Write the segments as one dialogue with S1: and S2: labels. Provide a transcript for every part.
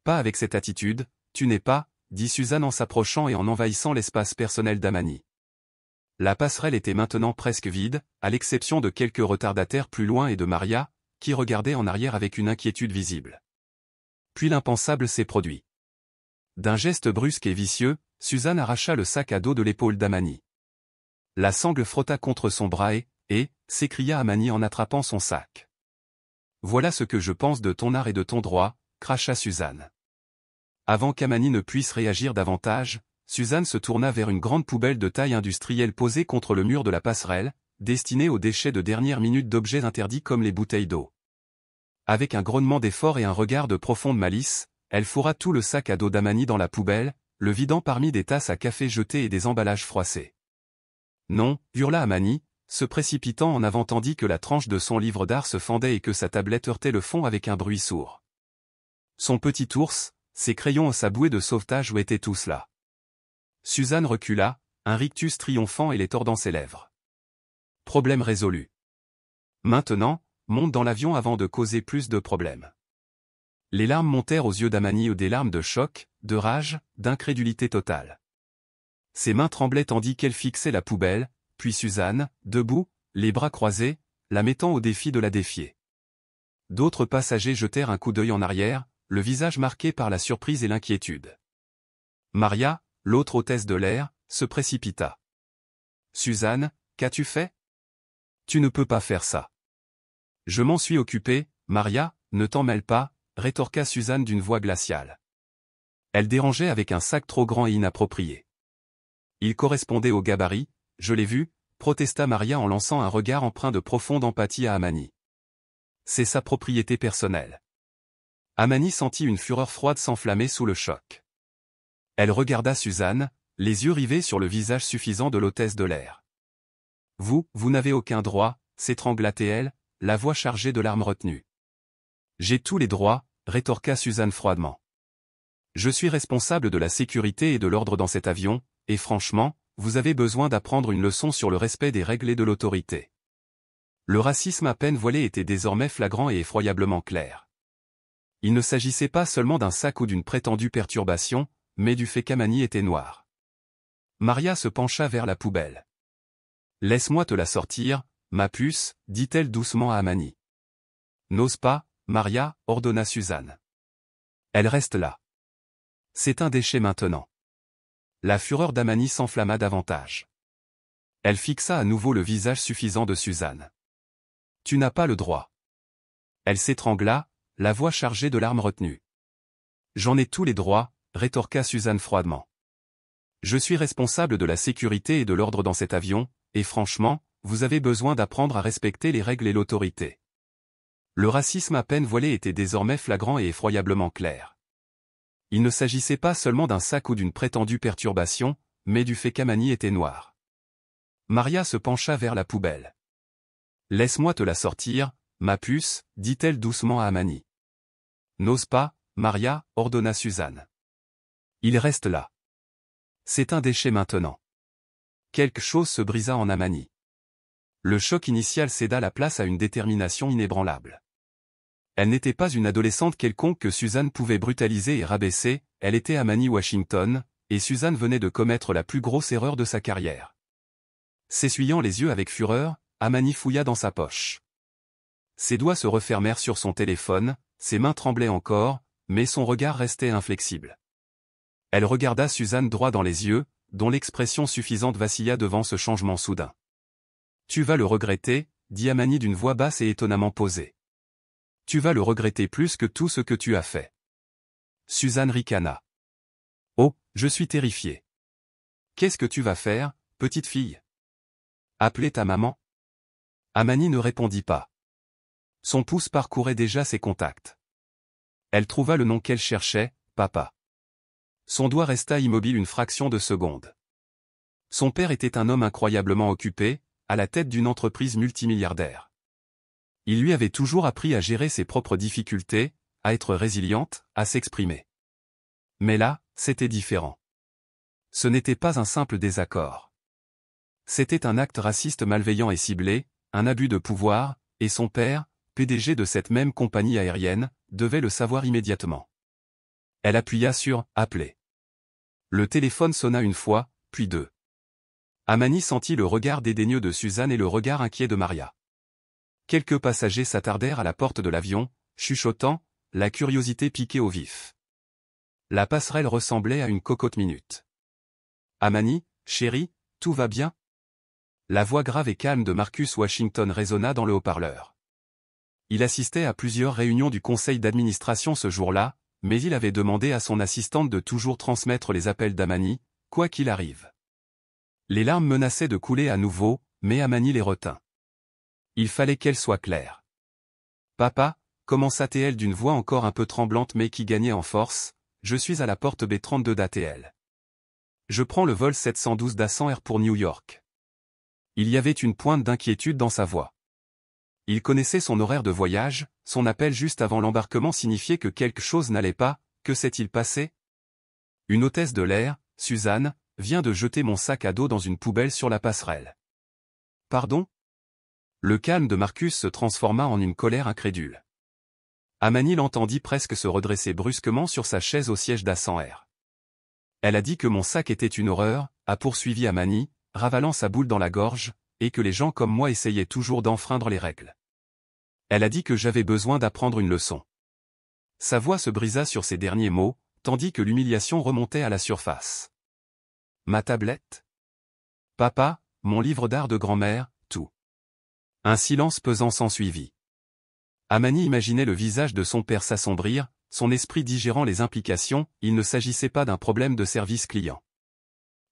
S1: Pas avec cette attitude, tu n'es pas, dit Suzanne en s'approchant et en envahissant l'espace personnel d'Amani. La passerelle était maintenant presque vide, à l'exception de quelques retardataires plus loin et de Maria, qui regardait en arrière avec une inquiétude visible. Puis l'impensable s'est produit. D'un geste brusque et vicieux, Suzanne arracha le sac à dos de l'épaule d'Amani. La sangle frotta contre son bras et, s'écria Amani en attrapant son sac. Voilà ce que je pense de ton art et de ton droit, cracha Suzanne. Avant qu'Amani ne puisse réagir davantage, Suzanne se tourna vers une grande poubelle de taille industrielle posée contre le mur de la passerelle, destinée aux déchets de dernière minute d'objets interdits comme les bouteilles d'eau. Avec un grognement d'effort et un regard de profonde malice, elle fourra tout le sac à dos d'Amani dans la poubelle, le vidant parmi des tasses à café jetées et des emballages froissés. Non, hurla Amani, se précipitant en avant tandis que la tranche de son livre d'art se fendait et que sa tablette heurtait le fond avec un bruit sourd. Son petit ours, ses crayons et sa bouée de sauvetage où était tout cela? Suzanne recula, un rictus triomphant et les tordant ses lèvres. Problème résolu. Maintenant, monte dans l'avion avant de causer plus de problèmes. Les larmes montèrent aux yeux d'Amani, des larmes de choc, de rage, d'incrédulité totale. Ses mains tremblaient tandis qu'elle fixait la poubelle, puis Suzanne, debout, les bras croisés, la mettant au défi de la défier. D'autres passagers jetèrent un coup d'œil en arrière, le visage marqué par la surprise et l'inquiétude. Maria, l'autre hôtesse de l'air, se précipita. « Suzanne, qu'as-tu fait? Tu ne peux pas faire ça. »« Je m'en suis occupée, Maria, ne t'en mêle pas, » rétorqua Suzanne d'une voix glaciale. Elle dérangeait avec un sac trop grand et inapproprié. Il correspondait au gabarit, je l'ai vu, protesta Maria en lançant un regard empreint de profonde empathie à Amani. C'est sa propriété personnelle. Amani sentit une fureur froide s'enflammer sous le choc. Elle regarda Suzanne, les yeux rivés sur le visage suffisant de l'hôtesse de l'air. Vous n'avez aucun droit, s'étrangla-t-elle, la voix chargée de larmes retenues. J'ai tous les droits, rétorqua Suzanne froidement. Je suis responsable de la sécurité et de l'ordre dans cet avion, et franchement, vous avez besoin d'apprendre une leçon sur le respect des règles et de l'autorité. Le racisme à peine voilé était désormais flagrant et effroyablement clair. Il ne s'agissait pas seulement d'un sac ou d'une prétendue perturbation, mais du fait qu'Amani était noire. Maria se pencha vers la poubelle. « Laisse-moi te la sortir, ma puce, dit-elle doucement à Amani. « N'ose pas, Maria, ordonna Suzanne. Elle reste là. C'est un déchet maintenant. » La fureur d'Amani s'enflamma davantage. Elle fixa à nouveau le visage suffisant de Suzanne. « Tu n'as pas le droit. » Elle s'étrangla, la voix chargée de larmes retenues. « J'en ai tous les droits, » rétorqua Suzanne froidement. « Je suis responsable de la sécurité et de l'ordre dans cet avion, et franchement, vous avez besoin d'apprendre à respecter les règles et l'autorité. » Le racisme à peine voilé était désormais flagrant et effroyablement clair. Il ne s'agissait pas seulement d'un sac ou d'une prétendue perturbation, mais du fait qu'Amani était noire. Maria se pencha vers la poubelle. « Laisse-moi te la sortir, ma puce, dit-elle doucement à Amani. « N'ose pas, Maria, ordonna Suzanne. Il reste là. C'est un déchet maintenant. » Quelque chose se brisa en Amani. Le choc initial céda la place à une détermination inébranlable. Elle n'était pas une adolescente quelconque que Suzanne pouvait brutaliser et rabaisser, elle était Amani Washington, et Suzanne venait de commettre la plus grosse erreur de sa carrière. S'essuyant les yeux avec fureur, Amani fouilla dans sa poche. Ses doigts se refermèrent sur son téléphone, ses mains tremblaient encore, mais son regard restait inflexible. Elle regarda Suzanne droit dans les yeux, dont l'expression suffisante vacilla devant ce changement soudain. « Tu vas le regretter, » dit Amani d'une voix basse et étonnamment posée. « Tu vas le regretter plus que tout ce que tu as fait. » Suzanne ricana. « Oh, je suis terrifiée. Qu'est-ce que tu vas faire, petite fille? Appeler ta maman ?» Amani ne répondit pas. Son pouce parcourait déjà ses contacts. Elle trouva le nom qu'elle cherchait, Papa. Son doigt resta immobile une fraction de seconde. Son père était un homme incroyablement occupé, à la tête d'une entreprise multimilliardaire. Il lui avait toujours appris à gérer ses propres difficultés, à être résiliente, à s'exprimer. Mais là, c'était différent. Ce n'était pas un simple désaccord. C'était un acte raciste malveillant et ciblé, un abus de pouvoir, et son père, PDG de cette même compagnie aérienne, devait le savoir immédiatement. Elle appuya sur « Appeler ». Le téléphone sonna une fois, puis deux. Amani sentit le regard dédaigneux de Suzanne et le regard inquiet de Maria. Quelques passagers s'attardèrent à la porte de l'avion, chuchotant, la curiosité piquée au vif. La passerelle ressemblait à une cocotte minute. Amani, chérie, tout va bien? La voix grave et calme de Marcus Washington résonna dans le haut-parleur. Il assistait à plusieurs réunions du conseil d'administration ce jour-là, mais il avait demandé à son assistante de toujours transmettre les appels d'Amani, quoi qu'il arrive. Les larmes menaçaient de couler à nouveau, mais Amani les retint. Il fallait qu'elle soit claire. « Papa » commença-t-elle d'une voix encore un peu tremblante mais qui gagnait en force, « je suis à la porte B32 d'ATL. Je prends le vol 712 d'Ascent Air pour New York. » Il y avait une pointe d'inquiétude dans sa voix. Il connaissait son horaire de voyage, son appel juste avant l'embarquement signifiait que quelque chose n'allait pas, que s'est-il passé? Une hôtesse de l'air, Suzanne, vient de jeter mon sac à dos dans une poubelle sur la passerelle. Pardon? Le calme de Marcus se transforma en une colère incrédule. Amani l'entendit presque se redresser brusquement sur sa chaise au siège d'Ascent Air. Elle a dit que mon sac était une horreur, a poursuivi Amani, ravalant sa boule dans la gorge, et que les gens comme moi essayaient toujours d'enfreindre les règles. Elle a dit que j'avais besoin d'apprendre une leçon. Sa voix se brisa sur ces derniers mots, tandis que l'humiliation remontait à la surface. Ma tablette? Papa, mon livre d'art de grand-mère, tout. Un silence pesant s'ensuivit. Amani imaginait le visage de son père s'assombrir, son esprit digérant les implications, il ne s'agissait pas d'un problème de service client.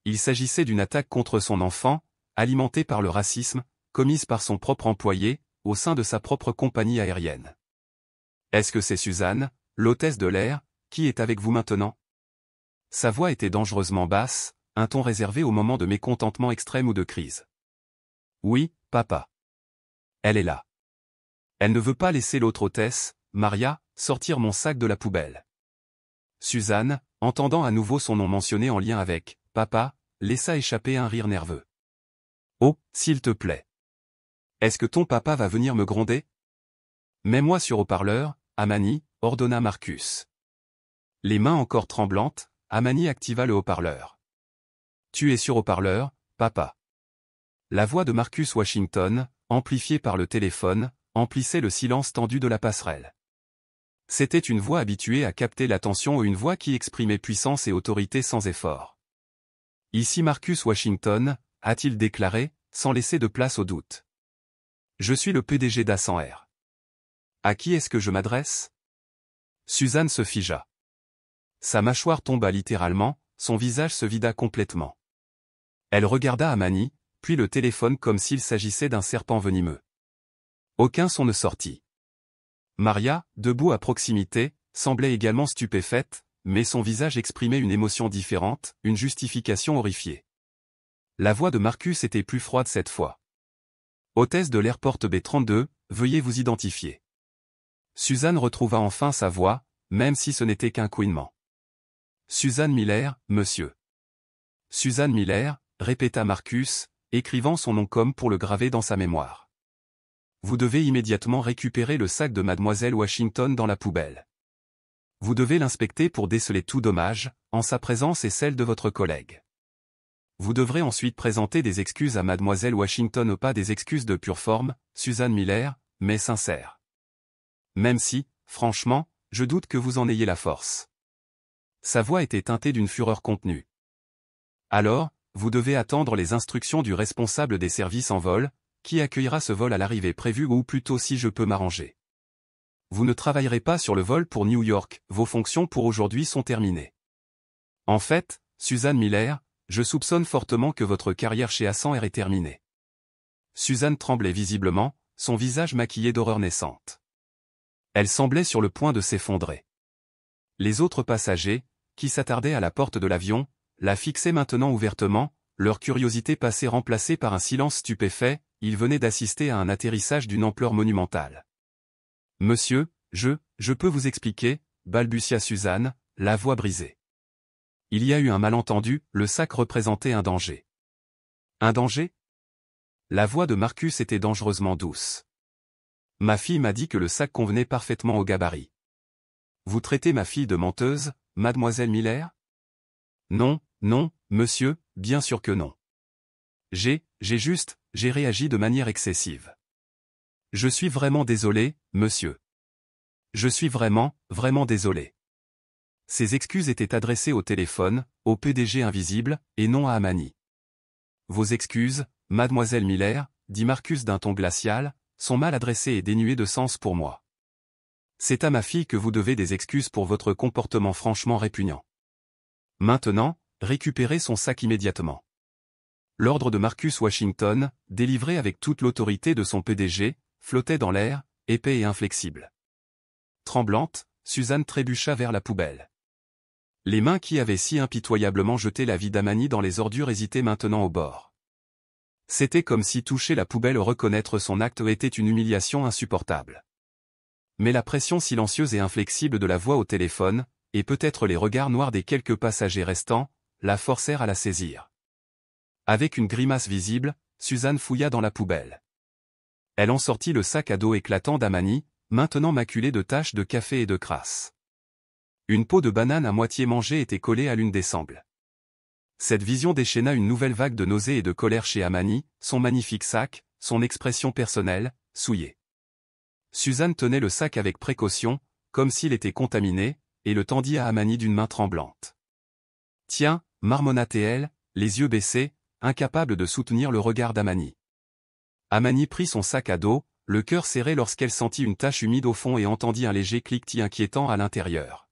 S1: Il s'agissait d'une attaque contre son enfant, alimentée par le racisme, commise par son propre employé, au sein de sa propre compagnie aérienne. Est-ce que c'est Suzanne, l'hôtesse de l'air, qui est avec vous maintenant? Sa voix était dangereusement basse, un ton réservé au moment de mécontentement extrême ou de crise. Oui, papa. Elle est là. Elle ne veut pas laisser l'autre hôtesse, Maria, sortir mon sac de la poubelle. Suzanne, entendant à nouveau son nom mentionné en lien avec « papa », laissa échapper un rire nerveux. « Oh, s'il te plaît. Est-ce que ton papa va venir me gronder? Mets-moi sur haut-parleur, Amani, ordonna Marcus. » Les mains encore tremblantes, Amani activa le haut-parleur. « Tu es sur haut-parleur, papa. » La voix de Marcus Washington, amplifiée par le téléphone, emplissait le silence tendu de la passerelle. C'était une voix habituée à capter l'attention ou une voix qui exprimait puissance et autorité sans effort. « Ici Marcus Washington », a-t-il déclaré, sans laisser de place au doute. « Je suis le PDG d'Ascent Air. » À qui est-ce que je m'adresse? Suzanne se figea. Sa mâchoire tomba littéralement, son visage se vida complètement. Elle regarda Amani, puis le téléphone comme s'il s'agissait d'un serpent venimeux. Aucun son ne sortit. Maria, debout à proximité, semblait également stupéfaite, mais son visage exprimait une émotion différente, une justification horrifiée. La voix de Marcus était plus froide cette fois. Hôtesse de l'airport B32, veuillez vous identifier. Suzanne retrouva enfin sa voix, même si ce n'était qu'un couinement. Suzanne Miller, monsieur. Suzanne Miller, répéta Marcus, écrivant son nom comme pour le graver dans sa mémoire. Vous devez immédiatement récupérer le sac de mademoiselle Washington dans la poubelle. Vous devez l'inspecter pour déceler tout dommage, en sa présence et celle de votre collègue. Vous devrez ensuite présenter des excuses à mademoiselle Washington, pas des excuses de pure forme, Suzanne Miller, mais sincères. Même si, franchement, je doute que vous en ayez la force. Sa voix était teintée d'une fureur contenue. Alors, vous devez attendre les instructions du responsable des services en vol, qui accueillera ce vol à l'arrivée prévue ou plutôt si je peux m'arranger. Vous ne travaillerez pas sur le vol pour New York, vos fonctions pour aujourd'hui sont terminées. En fait, Suzanne Miller, je soupçonne fortement que votre carrière chez Ascent Air est terminée. Suzanne tremblait visiblement, son visage maquillé d'horreur naissante. Elle semblait sur le point de s'effondrer. Les autres passagers, qui s'attardaient à la porte de l'avion, la fixaient maintenant ouvertement, leur curiosité passée remplacée par un silence stupéfait, ils venaient d'assister à un atterrissage d'une ampleur monumentale. « Monsieur, je peux vous expliquer » balbutia Suzanne, la voix brisée. Il y a eu un malentendu, le sac représentait un danger. Un danger? La voix de Marcus était dangereusement douce. Ma fille m'a dit que le sac convenait parfaitement au gabarit. Vous traitez ma fille de menteuse, mademoiselle Miller? Non, non, monsieur, bien sûr que non. J'ai réagi de manière excessive. Je suis vraiment désolé, monsieur. Je suis vraiment désolé. Ces excuses étaient adressées au téléphone, au PDG invisible, et non à Amani. Vos excuses, mademoiselle Miller, dit Marcus d'un ton glacial, sont mal adressées et dénuées de sens pour moi. C'est à ma fille que vous devez des excuses pour votre comportement franchement répugnant. Maintenant, récupérez son sac immédiatement. L'ordre de Marcus Washington, délivré avec toute l'autorité de son PDG, flottait dans l'air, épais et inflexible. Tremblante, Suzanne trébucha vers la poubelle. Les mains qui avaient si impitoyablement jeté la vie d'Amani dans les ordures hésitaient maintenant au bord. C'était comme si toucher la poubelle ou reconnaître son acte était une humiliation insupportable. Mais la pression silencieuse et inflexible de la voix au téléphone, et peut-être les regards noirs des quelques passagers restants, la forcèrent à la saisir. Avec une grimace visible, Suzanne fouilla dans la poubelle. Elle en sortit le sac à dos éclatant d'Amani, maintenant maculé de taches de café et de crasse. Une peau de banane à moitié mangée était collée à l'une des sangles. Cette vision déchaîna une nouvelle vague de nausée et de colère chez Amani, son magnifique sac, son expression personnelle, souillée. Suzanne tenait le sac avec précaution, comme s'il était contaminé, et le tendit à Amani d'une main tremblante. « Tiens, marmonna-t-elle, les yeux baissés, incapable de soutenir le regard d'Amani. Amani prit son sac à dos, le cœur serré lorsqu'elle sentit une tache humide au fond et entendit un léger cliquetis inquiétant à l'intérieur.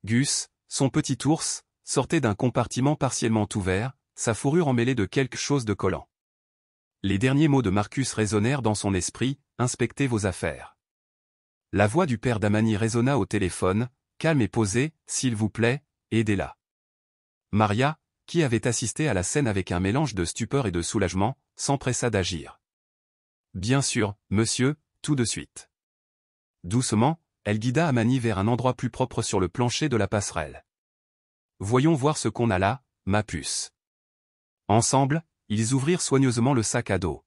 S1: Gus, son petit ours, sortait d'un compartiment partiellement ouvert, sa fourrure emmêlée de quelque chose de collant. Les derniers mots de Marcus résonnèrent dans son esprit, « Inspectez vos affaires ». La voix du père d'Amani résonna au téléphone, calme et posée, « S'il vous plaît, aidez-la ». Maria, qui avait assisté à la scène avec un mélange de stupeur et de soulagement, s'empressa d'agir. « Bien sûr, monsieur, tout de suite. » Doucement, elle guida Amani vers un endroit plus propre sur le plancher de la passerelle. « Voyons voir ce qu'on a là, ma puce. » Ensemble, ils ouvrirent soigneusement le sac à dos.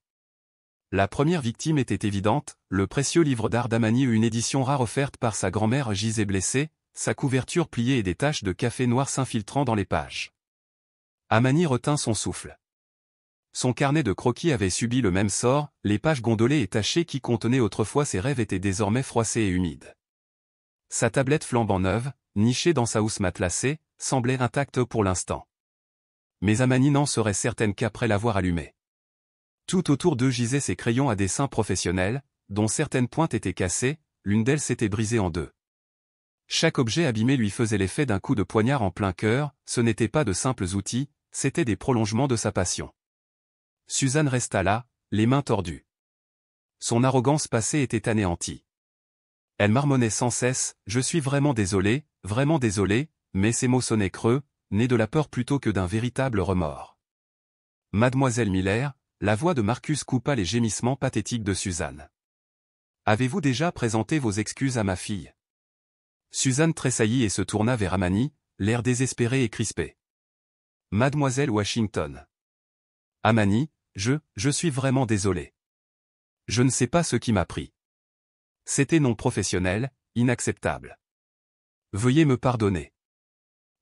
S1: La première victime était évidente, le précieux livre d'art d'Amani, une édition rare offerte par sa grand-mère gisait blessée, sa couverture pliée et des taches de café noir s'infiltrant dans les pages. Amani retint son souffle. Son carnet de croquis avait subi le même sort, les pages gondolées et tachées qui contenaient autrefois ses rêves étaient désormais froissées et humides. Sa tablette flambant neuve, nichée dans sa housse matelassée, semblait intacte pour l'instant. Mais Amani n'en serait certaine qu'après l'avoir allumée. Tout autour d'eux gisaient ses crayons à dessin professionnels, dont certaines pointes étaient cassées, l'une d'elles s'était brisée en deux. Chaque objet abîmé lui faisait l'effet d'un coup de poignard en plein cœur, ce n'étaient pas de simples outils, c'étaient des prolongements de sa passion. Suzanne resta là, les mains tordues. Son arrogance passée était anéantie. Elle marmonnait sans cesse, « Je suis vraiment désolé, mais ces mots sonnaient creux, nés de la peur plutôt que d'un véritable remords. » Mademoiselle Miller, la voix de Marcus coupa les gémissements pathétiques de Suzanne. « Avez-vous déjà présenté vos excuses à ma fille ?» Suzanne tressaillit et se tourna vers Amani, l'air désespéré et crispé. « Mademoiselle Washington. » Amani, je suis vraiment désolé. Je ne sais pas ce qui m'a pris. C'était non professionnel, inacceptable. Veuillez me pardonner.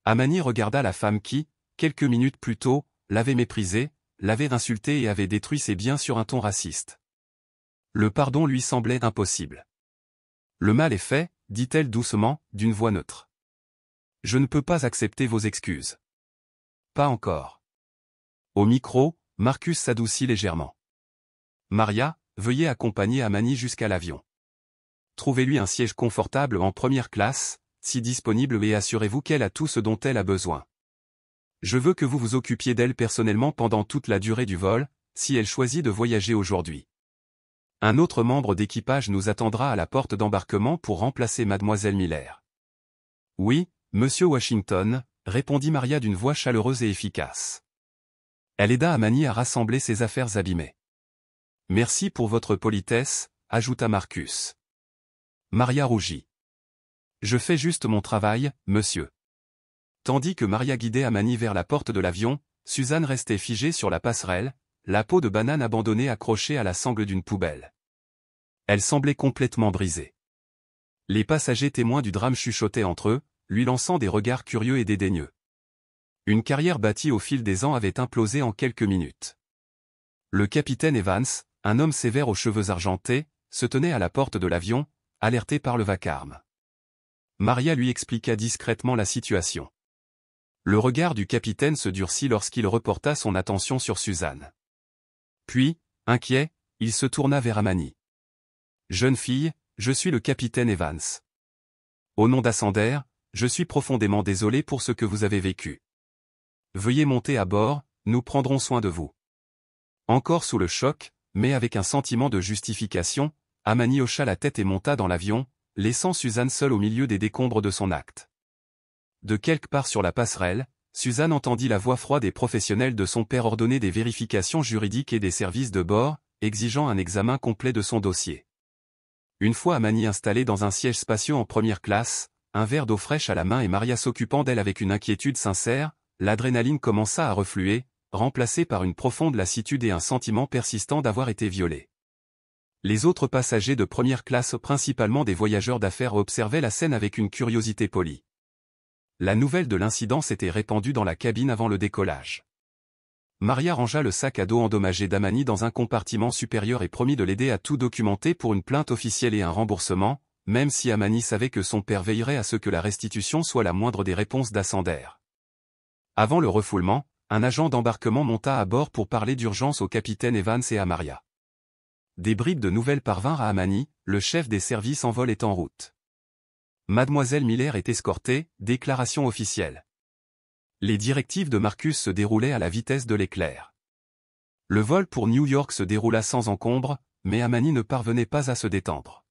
S1: Amani regarda la femme qui, quelques minutes plus tôt, l'avait méprisée, l'avait insultée et avait détruit ses biens sur un ton raciste. Le pardon lui semblait impossible. Le mal est fait, dit-elle doucement, d'une voix neutre. Je ne peux pas accepter vos excuses. Pas encore. Au micro, Marcus s'adoucit légèrement. Maria, veuillez accompagner Amani jusqu'à l'avion. Trouvez-lui un siège confortable en première classe, si disponible, et assurez-vous qu'elle a tout ce dont elle a besoin. Je veux que vous vous occupiez d'elle personnellement pendant toute la durée du vol, si elle choisit de voyager aujourd'hui. Un autre membre d'équipage nous attendra à la porte d'embarquement pour remplacer mademoiselle Miller. Oui, monsieur Washington, répondit Maria d'une voix chaleureuse et efficace. Elle aida Amani à rassembler ses affaires abîmées. Merci pour votre politesse, ajouta Marcus. Maria rougit. Je fais juste mon travail, monsieur. Tandis que Maria guidait Amani vers la porte de l'avion, Suzanne restait figée sur la passerelle, la peau de banane abandonnée accrochée à la sangle d'une poubelle. Elle semblait complètement brisée. Les passagers témoins du drame chuchotaient entre eux, lui lançant des regards curieux et dédaigneux. Une carrière bâtie au fil des ans avait implosé en quelques minutes. Le capitaine Evans, un homme sévère aux cheveux argentés, se tenait à la porte de l'avion, alerté par le vacarme. Maria lui expliqua discrètement la situation. Le regard du capitaine se durcit lorsqu'il reporta son attention sur Suzanne. Puis, inquiet, il se tourna vers Amani. « Jeune fille, je suis le capitaine Evans. Au nom d'Ascender, je suis profondément désolé pour ce que vous avez vécu. Veuillez monter à bord, nous prendrons soin de vous. » Encore sous le choc, mais avec un sentiment de justification, Amani hocha la tête et monta dans l'avion, laissant Suzanne seule au milieu des décombres de son acte. De quelque part sur la passerelle, Suzanne entendit la voix froide et professionnelle de son père ordonner des vérifications juridiques et des services de bord, exigeant un examen complet de son dossier. Une fois Amani installée dans un siège spacieux en première classe, un verre d'eau fraîche à la main et Maria s'occupant d'elle avec une inquiétude sincère, l'adrénaline commença à refluer, remplacée par une profonde lassitude et un sentiment persistant d'avoir été violée. Les autres passagers de première classe, principalement des voyageurs d'affaires, observaient la scène avec une curiosité polie. La nouvelle de l'incident s'était répandue dans la cabine avant le décollage. Maria rangea le sac à dos endommagé d'Amani dans un compartiment supérieur et promit de l'aider à tout documenter pour une plainte officielle et un remboursement, même si Amani savait que son père veillerait à ce que la restitution soit la moindre des réponses d'Ascender. Avant le refoulement, un agent d'embarquement monta à bord pour parler d'urgence au capitaine Evans et à Maria. Des bribes de nouvelles parvinrent à Amani, le chef des services en vol est en route. Mademoiselle Miller est escortée, déclaration officielle. Les directives de Marcus se déroulaient à la vitesse de l'éclair. Le vol pour New York se déroula sans encombre, mais Amani ne parvenait pas à se détendre.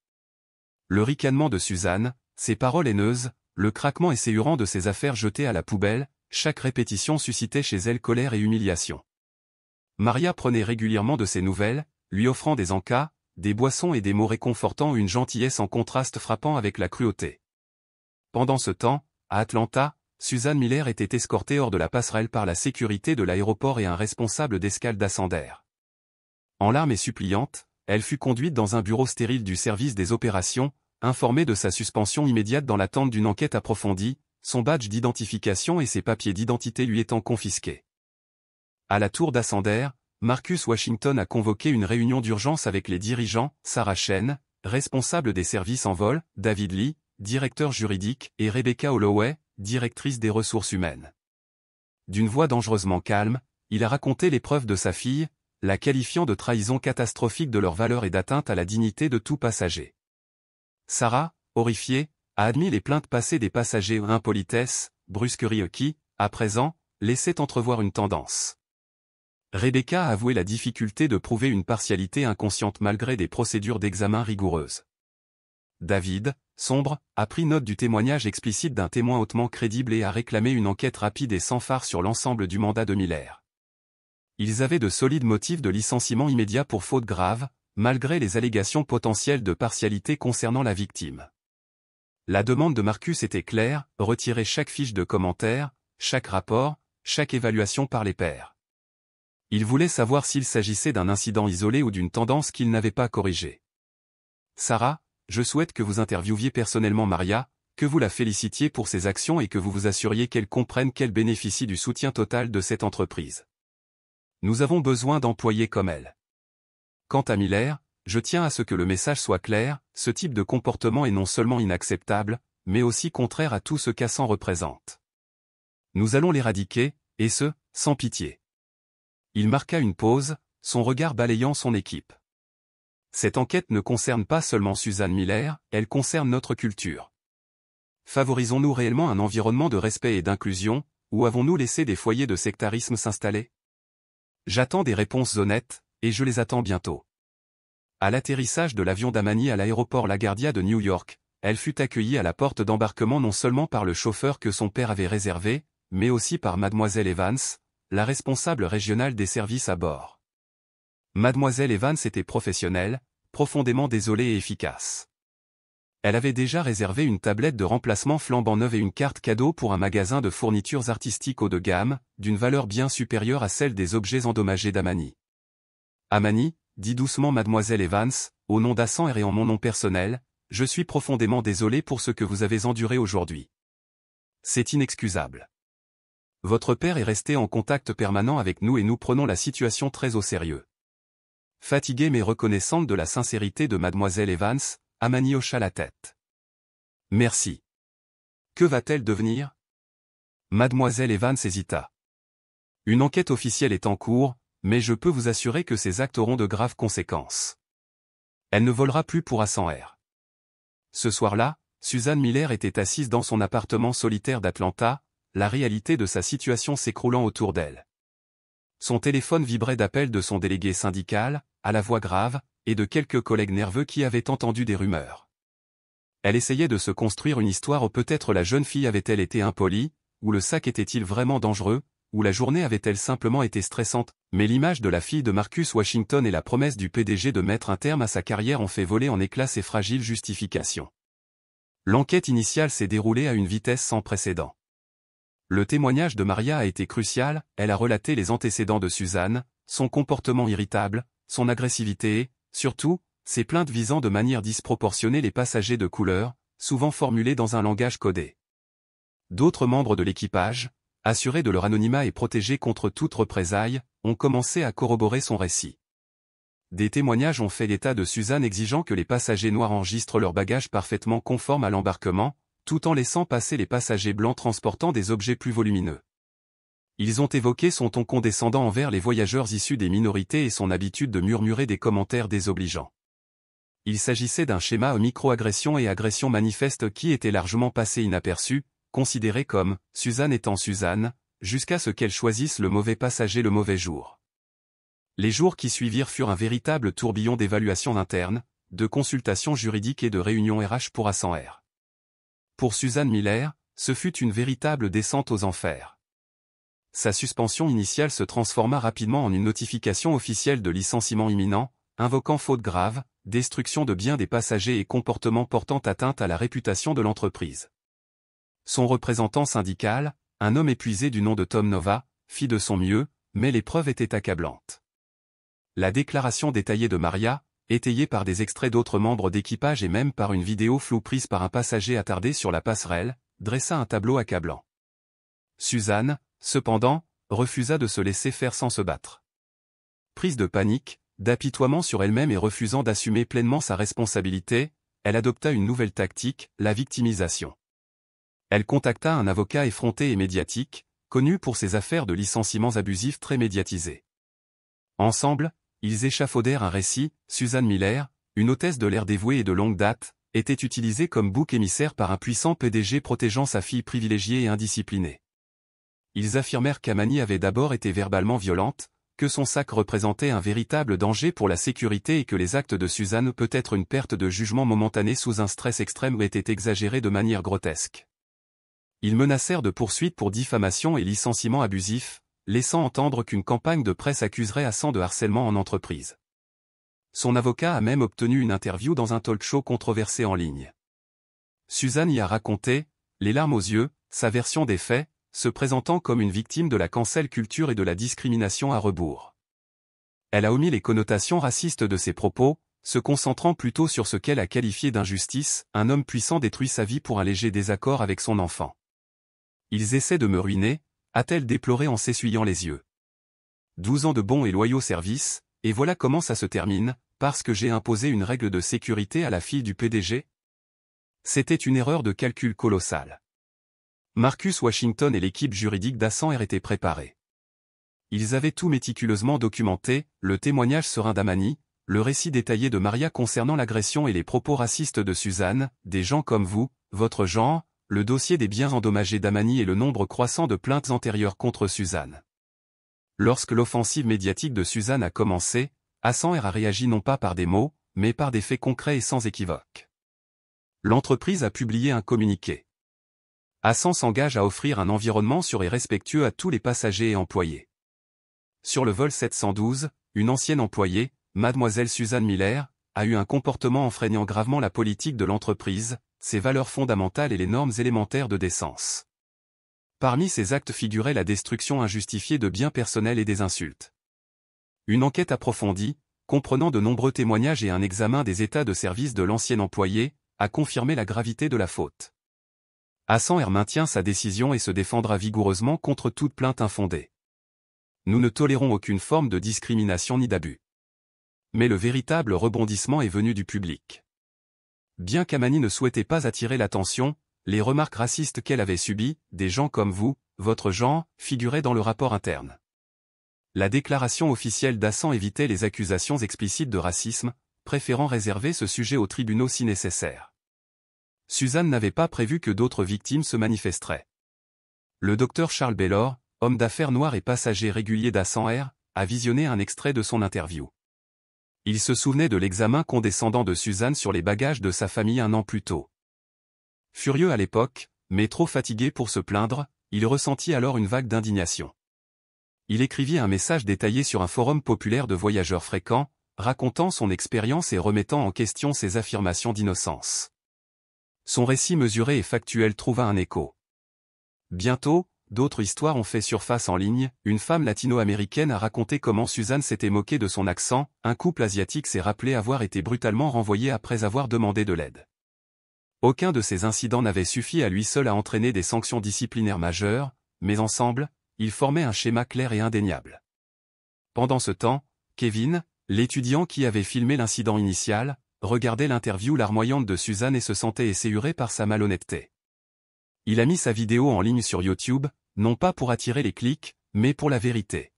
S1: Le ricanement de Suzanne, ses paroles haineuses, le craquement esséurant de ses affaires jetées à la poubelle, chaque répétition suscitait chez elle colère et humiliation. Maria prenait régulièrement de ses nouvelles, lui offrant des encas, des boissons et des mots réconfortants, une gentillesse en contraste frappant avec la cruauté. Pendant ce temps, à Atlanta, Suzanne Miller était escortée hors de la passerelle par la sécurité de l'aéroport et un responsable d'escale d'Ascender. En larmes et suppliante, elle fut conduite dans un bureau stérile du service des opérations, informée de sa suspension immédiate dans l'attente d'une enquête approfondie, son badge d'identification et ses papiers d'identité lui étant confisqués. À la tour d'Ascender, Marcus Washington a convoqué une réunion d'urgence avec les dirigeants, Sarah Chen, responsable des services en vol, David Lee, directeur juridique, et Rebecca Holloway, directrice des ressources humaines. D'une voix dangereusement calme, il a raconté l'épreuve de sa fille, la qualifiant de trahison catastrophique de leurs valeurs et d'atteinte à la dignité de tout passager. Sarah, horrifiée, a admis les plaintes passées des passagers, impolitesse, brusquerie qui, à présent, laissaient entrevoir une tendance. Rebecca a avoué la difficulté de prouver une partialité inconsciente malgré des procédures d'examen rigoureuses. David, sombre, a pris note du témoignage explicite d'un témoin hautement crédible et a réclamé une enquête rapide et sans phare sur l'ensemble du mandat de Miller. Ils avaient de solides motifs de licenciement immédiat pour faute grave, malgré les allégations potentielles de partialité concernant la victime. La demande de Marcus était claire, retirer chaque fiche de commentaire, chaque rapport, chaque évaluation par les pairs. Il voulait savoir s'il s'agissait d'un incident isolé ou d'une tendance qu'il n'avait pas corrigée. Sarah, je souhaite que vous interviewiez personnellement Maria, que vous la félicitiez pour ses actions et que vous vous assuriez qu'elle comprenne qu'elle bénéficie du soutien total de cette entreprise. Nous avons besoin d'employés comme elle. Quant à Miller, je tiens à ce que le message soit clair, ce type de comportement est non seulement inacceptable, mais aussi contraire à tout ce qu'Ascend représente. Nous allons l'éradiquer, et ce, sans pitié. Il marqua une pause, son regard balayant son équipe. Cette enquête ne concerne pas seulement Suzanne Miller, elle concerne notre culture. Favorisons-nous réellement un environnement de respect et d'inclusion, ou avons-nous laissé des foyers de sectarisme s'installer? J'attends des réponses honnêtes, et je les attends bientôt. À l'atterrissage de l'avion d'Amani à l'aéroport LaGuardia de New York, elle fut accueillie à la porte d'embarquement non seulement par le chauffeur que son père avait réservé, mais aussi par Mademoiselle Evans, la responsable régionale des services à bord. Mademoiselle Evans était professionnelle, profondément désolée et efficace. Elle avait déjà réservé une tablette de remplacement flambant neuve et une carte cadeau pour un magasin de fournitures artistiques haut de gamme, d'une valeur bien supérieure à celle des objets endommagés d'Amani. Amani, dit doucement Mademoiselle Evans, au nom d'Ascender et en mon nom personnel, je suis profondément désolé pour ce que vous avez enduré aujourd'hui. C'est inexcusable. Votre père est resté en contact permanent avec nous et nous prenons la situation très au sérieux. Fatiguée mais reconnaissante de la sincérité de mademoiselle Evans, Amani hocha la tête. Merci. Que va-t-elle devenir? Mademoiselle Evans hésita. Une enquête officielle est en cours, mais je peux vous assurer que ces actes auront de graves conséquences. Elle ne volera plus pour A100R. Ce soir-là, Susan Miller était assise dans son appartement solitaire d'Atlanta, la réalité de sa situation s'écroulant autour d'elle. Son téléphone vibrait d'appels de son délégué syndical, à la voix grave, et de quelques collègues nerveux qui avaient entendu des rumeurs. Elle essayait de se construire une histoire où peut-être la jeune fille avait-elle été impolie, ou le sac était-il vraiment dangereux, ou la journée avait-elle simplement été stressante, mais l'image de la fille de Marcus Washington et la promesse du PDG de mettre un terme à sa carrière ont fait voler en éclats ses fragiles justifications. L'enquête initiale s'est déroulée à une vitesse sans précédent. Le témoignage de Maria a été crucial, elle a relaté les antécédents de Suzanne, son comportement irritable, son agressivité et, surtout, ses plaintes visant de manière disproportionnée les passagers de couleur, souvent formulées dans un langage codé. D'autres membres de l'équipage, assurés de leur anonymat et protégés contre toute représaille, ont commencé à corroborer son récit. Des témoignages ont fait l'état de Suzanne exigeant que les passagers noirs enregistrent leurs bagages parfaitement conformes à l'embarquement, tout en laissant passer les passagers blancs transportant des objets plus volumineux. Ils ont évoqué son ton condescendant envers les voyageurs issus des minorités et son habitude de murmurer des commentaires désobligeants. Il s'agissait d'un schéma aux micro-agressions et agressions manifestes qui était largement passé inaperçu, considéré comme « Suzanne étant Suzanne », jusqu'à ce qu'elle choisisse le mauvais passager le mauvais jour. Les jours qui suivirent furent un véritable tourbillon d'évaluations internes, de consultations juridiques et de réunions RH pour A100R. Pour Susan Miller, ce fut une véritable descente aux enfers. Sa suspension initiale se transforma rapidement en une notification officielle de licenciement imminent, invoquant faute grave, destruction de biens des passagers et comportements portant atteinte à la réputation de l'entreprise. Son représentant syndical, un homme épuisé du nom de Tom Nova, fit de son mieux, mais les preuves étaient accablantes. La déclaration détaillée de Maria, étayée par des extraits d'autres membres d'équipage et même par une vidéo floue prise par un passager attardé sur la passerelle, dressa un tableau accablant. Suzanne, cependant, refusa de se laisser faire sans se battre. Prise de panique, d'apitoiement sur elle-même et refusant d'assumer pleinement sa responsabilité, elle adopta une nouvelle tactique, la victimisation. Elle contacta un avocat effronté et médiatique, connu pour ses affaires de licenciements abusifs très médiatisées. Ensemble, ils échafaudèrent un récit. Susan Miller, une hôtesse de l'air dévouée et de longue date, était utilisée comme bouc émissaire par un puissant PDG protégeant sa fille privilégiée et indisciplinée. Ils affirmèrent qu'Amani avait d'abord été verbalement violente, que son sac représentait un véritable danger pour la sécurité et que les actes de Suzanne peut être une perte de jugement momentanée sous un stress extrême ou étaient exagérés de manière grotesque. Ils menacèrent de poursuites pour diffamation et licenciement abusif, laissant entendre qu'une campagne de presse accuserait A100 de harcèlement en entreprise. Son avocat a même obtenu une interview dans un talk-show controversé en ligne. Suzanne y a raconté, les larmes aux yeux, sa version des faits, se présentant comme une victime de la cancel culture et de la discrimination à rebours. Elle a omis les connotations racistes de ses propos, se concentrant plutôt sur ce qu'elle a qualifié d'injustice. Un homme puissant détruit sa vie pour un léger désaccord avec son enfant. Ils essaient de me ruiner, a-t-elle déploré en s'essuyant les yeux. 12 ans de bons et loyaux services, et voilà comment ça se termine, parce que j'ai imposé une règle de sécurité à la fille du PDG? C'était une erreur de calcul colossale. Marcus Washington et l'équipe juridique d'A100R étaient préparés. Ils avaient tout méticuleusement documenté, le témoignage serein d'Amani, le récit détaillé de Maria concernant l'agression et les propos racistes de Suzanne, des gens comme vous, votre genre, le dossier des biens endommagés d'Amani et le nombre croissant de plaintes antérieures contre Suzanne. Lorsque l'offensive médiatique de Suzanne a commencé, A100R a réagi non pas par des mots, mais par des faits concrets et sans équivoque. L'entreprise a publié un communiqué. A100 s'engage à offrir un environnement sûr et respectueux à tous les passagers et employés. Sur le vol 712, une ancienne employée, mademoiselle Susan Miller, a eu un comportement enfreignant gravement la politique de l'entreprise, ses valeurs fondamentales et les normes élémentaires de décence. Parmi ces actes figurait la destruction injustifiée de biens personnels et des insultes. Une enquête approfondie, comprenant de nombreux témoignages et un examen des états de service de l'ancien employé, a confirmé la gravité de la faute. Hassan R maintient sa décision et se défendra vigoureusement contre toute plainte infondée. Nous ne tolérons aucune forme de discrimination ni d'abus. Mais le véritable rebondissement est venu du public. Bien qu'Amani ne souhaitait pas attirer l'attention, les remarques racistes qu'elle avait subies, des gens comme vous, votre genre, figuraient dans le rapport interne. La déclaration officielle d'Hassan évitait les accusations explicites de racisme, préférant réserver ce sujet aux tribunaux si nécessaire. Suzanne n'avait pas prévu que d'autres victimes se manifesteraient. Le docteur Charles Baylor, homme d'affaires noir et passager régulier d'Hassan R, a visionné un extrait de son interview. Il se souvenait de l'examen condescendant de Suzanne sur les bagages de sa famille un an plus tôt. Furieux à l'époque, mais trop fatigué pour se plaindre, il ressentit alors une vague d'indignation. Il écrivit un message détaillé sur un forum populaire de voyageurs fréquents, racontant son expérience et remettant en question ses affirmations d'innocence. Son récit mesuré et factuel trouva un écho. Bientôt, d'autres histoires ont fait surface en ligne. Une femme latino-américaine a raconté comment Suzanne s'était moquée de son accent, un couple asiatique s'est rappelé avoir été brutalement renvoyé après avoir demandé de l'aide. Aucun de ces incidents n'avait suffi à lui seul à entraîner des sanctions disciplinaires majeures, mais ensemble, ils formaient un schéma clair et indéniable. Pendant ce temps, Kevin, l'étudiant qui avait filmé l'incident initial, regardait l'interview larmoyante de Suzanne et se sentait esséuré par sa malhonnêteté. Il a mis sa vidéo en ligne sur YouTube, non pas pour attirer les clics, mais pour la vérité.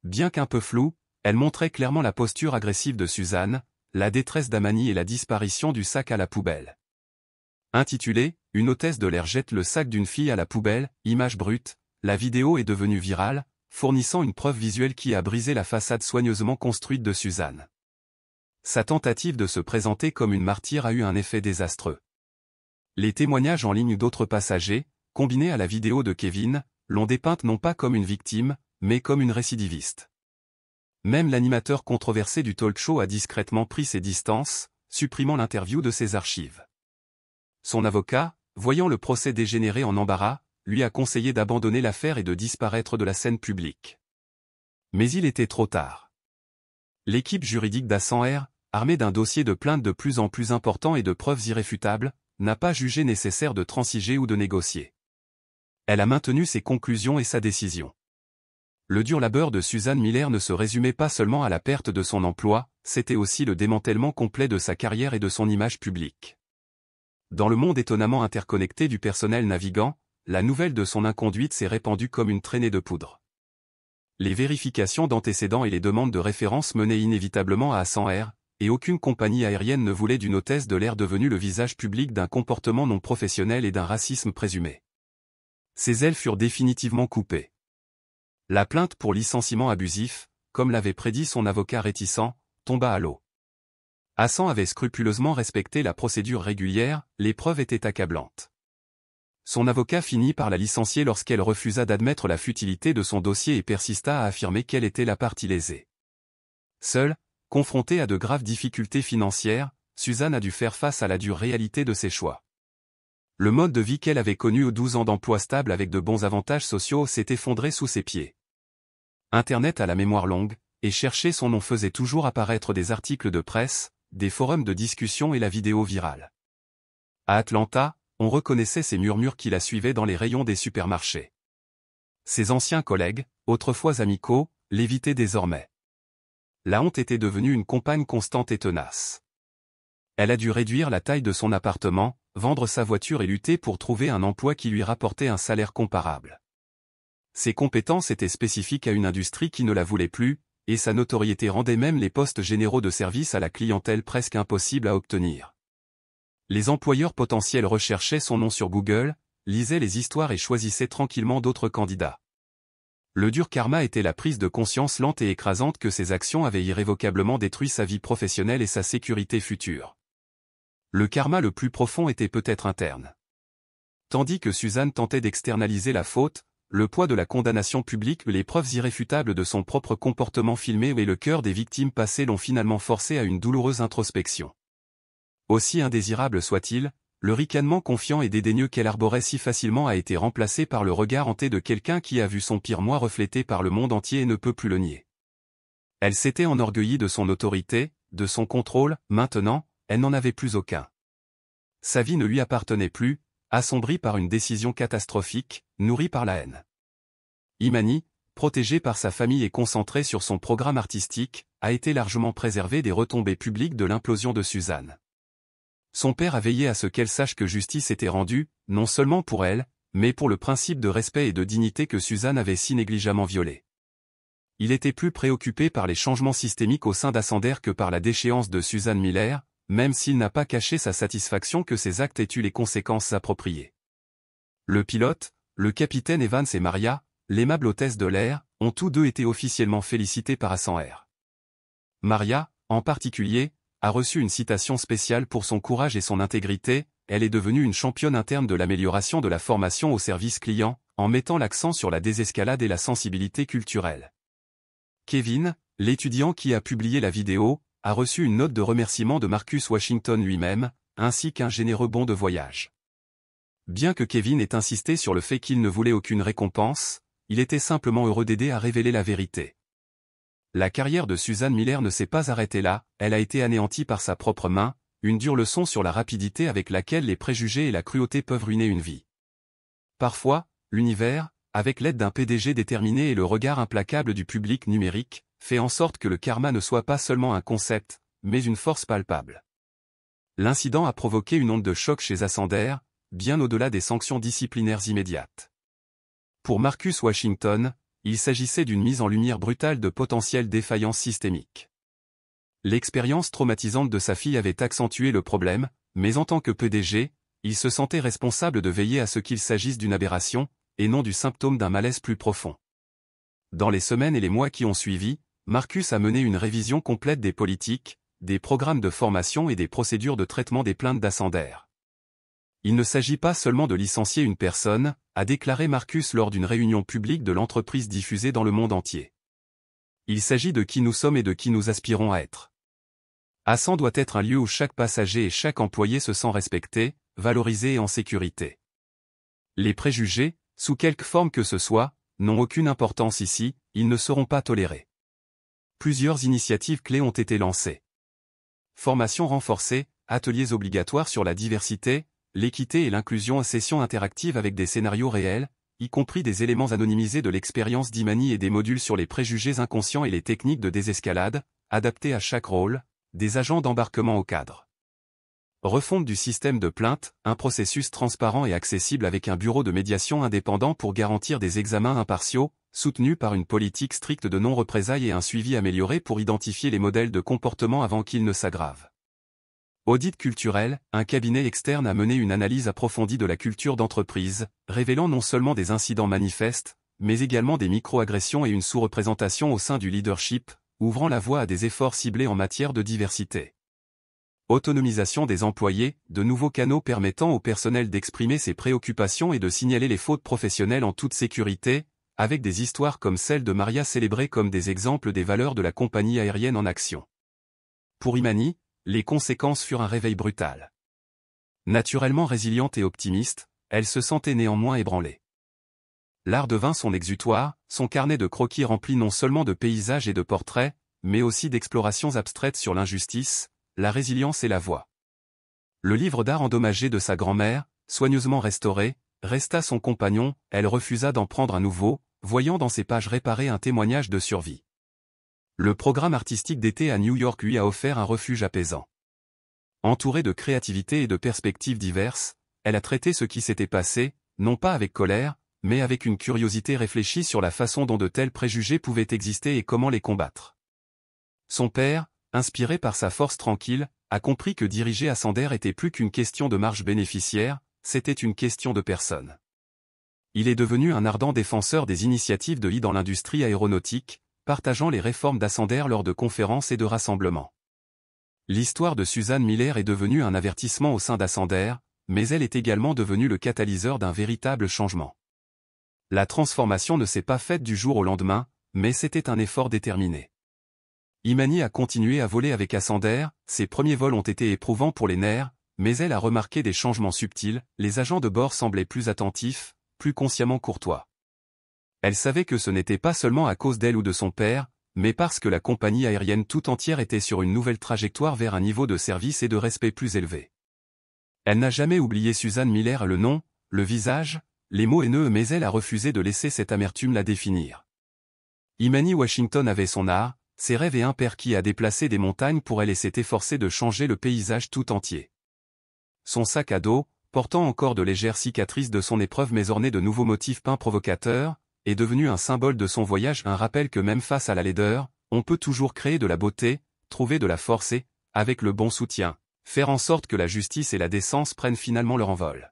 S1: Bien qu'un peu floue, elle montrait clairement la posture agressive de Suzanne, la détresse d'Amani et la disparition du sac à la poubelle. Intitulée « Une hôtesse de l'air jette le sac d'une fille à la poubelle, image brute », la vidéo est devenue virale, fournissant une preuve visuelle qui a brisé la façade soigneusement construite de Suzanne. Sa tentative de se présenter comme une martyre a eu un effet désastreux. Les témoignages en ligne d'autres passagers, combinés à la vidéo de Kevin, l'ont dépeinte non pas comme une victime, mais comme une récidiviste. Même l'animateur controversé du talk-show a discrètement pris ses distances, supprimant l'interview de ses archives. Son avocat, voyant le procès dégénérer en embarras, lui a conseillé d'abandonner l'affaire et de disparaître de la scène publique. Mais il était trop tard. L'équipe juridique d'Hassan R, armée d'un dossier de plainte de plus en plus important et de preuves irréfutables, n'a pas jugé nécessaire de transiger ou de négocier. Elle a maintenu ses conclusions et sa décision. Le dur labeur de Suzanne Miller ne se résumait pas seulement à la perte de son emploi, c'était aussi le démantèlement complet de sa carrière et de son image publique. Dans le monde étonnamment interconnecté du personnel navigant, la nouvelle de son inconduite s'est répandue comme une traînée de poudre. Les vérifications d'antécédents et les demandes de référence menaient inévitablement à Hassan R, et aucune compagnie aérienne ne voulait d'une hôtesse de l'air devenue le visage public d'un comportement non professionnel et d'un racisme présumé. Ses ailes furent définitivement coupées. La plainte pour licenciement abusif, comme l'avait prédit son avocat réticent, tomba à l'eau. Hassan avait scrupuleusement respecté la procédure régulière, les preuves étaient accablantes. Son avocat finit par la licencier lorsqu'elle refusa d'admettre la futilité de son dossier et persista à affirmer qu'elle était la partie lésée. Seule, confrontée à de graves difficultés financières, Suzanne a dû faire face à la dure réalité de ses choix. Le mode de vie qu'elle avait connu aux 12 ans d'emploi stable avec de bons avantages sociaux s'est effondré sous ses pieds. Internet a la mémoire longue, et chercher son nom faisait toujours apparaître des articles de presse, des forums de discussion et la vidéo virale. À Atlanta, on reconnaissait ces murmures qui la suivaient dans les rayons des supermarchés. Ses anciens collègues, autrefois amicaux, l'évitaient désormais. La honte était devenue une compagne constante et tenace. Elle a dû réduire la taille de son appartement, vendre sa voiture et lutter pour trouver un emploi qui lui rapportait un salaire comparable. Ses compétences étaient spécifiques à une industrie qui ne la voulait plus, et sa notoriété rendait même les postes généraux de service à la clientèle presque impossibles à obtenir. Les employeurs potentiels recherchaient son nom sur Google, lisaient les histoires et choisissaient tranquillement d'autres candidats. Le dur karma était la prise de conscience lente et écrasante que ses actions avaient irrévocablement détruit sa vie professionnelle et sa sécurité future. Le karma le plus profond était peut-être interne. Tandis que Suzanne tentait d'externaliser la faute, le poids de la condamnation publique, les preuves irréfutables de son propre comportement filmé et le cœur des victimes passées l'ont finalement forcé à une douloureuse introspection. Aussi indésirable soit-il, le ricanement confiant et dédaigneux qu'elle arborait si facilement a été remplacé par le regard hanté de quelqu'un qui a vu son pire moi reflété par le monde entier et ne peut plus le nier. Elle s'était enorgueillie de son autorité, de son contrôle, maintenant, elle n'en avait plus aucun. Sa vie ne lui appartenait plus, assombrie par une décision catastrophique, nourrie par la haine. Imani, protégée par sa famille et concentrée sur son programme artistique, a été largement préservée des retombées publiques de l'implosion de Suzanne. Son père a veillé à ce qu'elle sache que justice était rendue, non seulement pour elle, mais pour le principe de respect et de dignité que Suzanne avait si négligemment violé. Il était plus préoccupé par les changements systémiques au sein d'Ascender que par la déchéance de Suzanne Miller, même s'il n'a pas caché sa satisfaction que ses actes aient eu les conséquences appropriées. Le pilote, le capitaine Evans et Maria, l'aimable hôtesse de l'air, ont tous deux été officiellement félicités par Ascender. Maria, en particulier, a reçu une citation spéciale pour son courage et son intégrité. Elle est devenue une championne interne de l'amélioration de la formation au service client, en mettant l'accent sur la désescalade et la sensibilité culturelle. Kevin, l'étudiant qui a publié la vidéo, a reçu une note de remerciement de Marcus Washington lui-même, ainsi qu'un généreux bon de voyage. Bien que Kevin ait insisté sur le fait qu'il ne voulait aucune récompense, il était simplement heureux d'aider à révéler la vérité. La carrière de Suzanne Miller ne s'est pas arrêtée là, elle a été anéantie par sa propre main, une dure leçon sur la rapidité avec laquelle les préjugés et la cruauté peuvent ruiner une vie. Parfois, l'univers, avec l'aide d'un PDG déterminé et le regard implacable du public numérique, fait en sorte que le karma ne soit pas seulement un concept, mais une force palpable. L'incident a provoqué une onde de choc chez Ascender, bien au-delà des sanctions disciplinaires immédiates. Pour Marcus Washington, il s'agissait d'une mise en lumière brutale de potentielles défaillances systémiques. L'expérience traumatisante de sa fille avait accentué le problème, mais en tant que PDG, il se sentait responsable de veiller à ce qu'il s'agisse d'une aberration, et non du symptôme d'un malaise plus profond. Dans les semaines et les mois qui ont suivi, Marcus a mené une révision complète des politiques, des programmes de formation et des procédures de traitement des plaintes d'Ascender. Il ne s'agit pas seulement de licencier une personne, a déclaré Marcus lors d'une réunion publique de l'entreprise diffusée dans le monde entier. Il s'agit de qui nous sommes et de qui nous aspirons à être. Ascend doit être un lieu où chaque passager et chaque employé se sent respecté, valorisé et en sécurité. Les préjugés, sous quelque forme que ce soit, n'ont aucune importance ici, ils ne seront pas tolérés. Plusieurs initiatives clés ont été lancées. Formation renforcée, ateliers obligatoires sur la diversité, l'équité et l'inclusion, sessions interactives avec des scénarios réels, y compris des éléments anonymisés de l'expérience d'Imani et des modules sur les préjugés inconscients et les techniques de désescalade, adaptés à chaque rôle, des agents d'embarquement au cadre. Refonte du système de plainte, un processus transparent et accessible avec un bureau de médiation indépendant pour garantir des examens impartiaux, soutenu par une politique stricte de non-représailles et un suivi amélioré pour identifier les modèles de comportement avant qu'ils ne s'aggravent. Audit culturel, un cabinet externe a mené une analyse approfondie de la culture d'entreprise, révélant non seulement des incidents manifestes, mais également des micro-agressions et une sous-représentation au sein du leadership, ouvrant la voie à des efforts ciblés en matière de diversité. Autonomisation des employés, de nouveaux canaux permettant au personnel d'exprimer ses préoccupations et de signaler les fautes professionnelles en toute sécurité, avec des histoires comme celle de Maria célébrées comme des exemples des valeurs de la compagnie aérienne en action. Pour Imani, les conséquences furent un réveil brutal. Naturellement résiliente et optimiste, elle se sentait néanmoins ébranlée. L'art devint son exutoire, son carnet de croquis rempli non seulement de paysages et de portraits, mais aussi d'explorations abstraites sur l'injustice, la résilience et la voix. Le livre d'art endommagé de sa grand-mère, soigneusement restauré, resta son compagnon, elle refusa d'en prendre un nouveau, voyant dans ses pages réparées un témoignage de survie. Le programme artistique d'été à New York lui a offert un refuge apaisant. Entourée de créativité et de perspectives diverses, elle a traité ce qui s'était passé, non pas avec colère, mais avec une curiosité réfléchie sur la façon dont de tels préjugés pouvaient exister et comment les combattre. Son père, inspiré par sa force tranquille, a compris que diriger Ascender était plus qu'une question de marge bénéficiaire, c'était une question de personne. Il est devenu un ardent défenseur des initiatives de dans l'industrie aéronautique, partageant les réformes d'Ascender lors de conférences et de rassemblements. L'histoire de Suzanne Miller est devenue un avertissement au sein d'Ascender, mais elle est également devenue le catalyseur d'un véritable changement. La transformation ne s'est pas faite du jour au lendemain, mais c'était un effort déterminé. Imani a continué à voler avec Ascender, ses premiers vols ont été éprouvants pour les nerfs, mais elle a remarqué des changements subtils, les agents de bord semblaient plus attentifs, plus consciemment courtois. Elle savait que ce n'était pas seulement à cause d'elle ou de son père, mais parce que la compagnie aérienne tout entière était sur une nouvelle trajectoire vers un niveau de service et de respect plus élevé. Elle n'a jamais oublié Suzanne Miller, le nom, le visage, les mots haineux, mais elle a refusé de laisser cette amertume la définir. Imani Washington avait son art, ses rêves et un père qui a déplacé des montagnes pour elle et s'est efforcé de changer le paysage tout entier. Son sac à dos, portant encore de légères cicatrices de son épreuve mais orné de nouveaux motifs peints provocateurs, est devenu un symbole de son voyage, un rappel que même face à la laideur, on peut toujours créer de la beauté, trouver de la force et, avec le bon soutien, faire en sorte que la justice et la décence prennent finalement leur envol.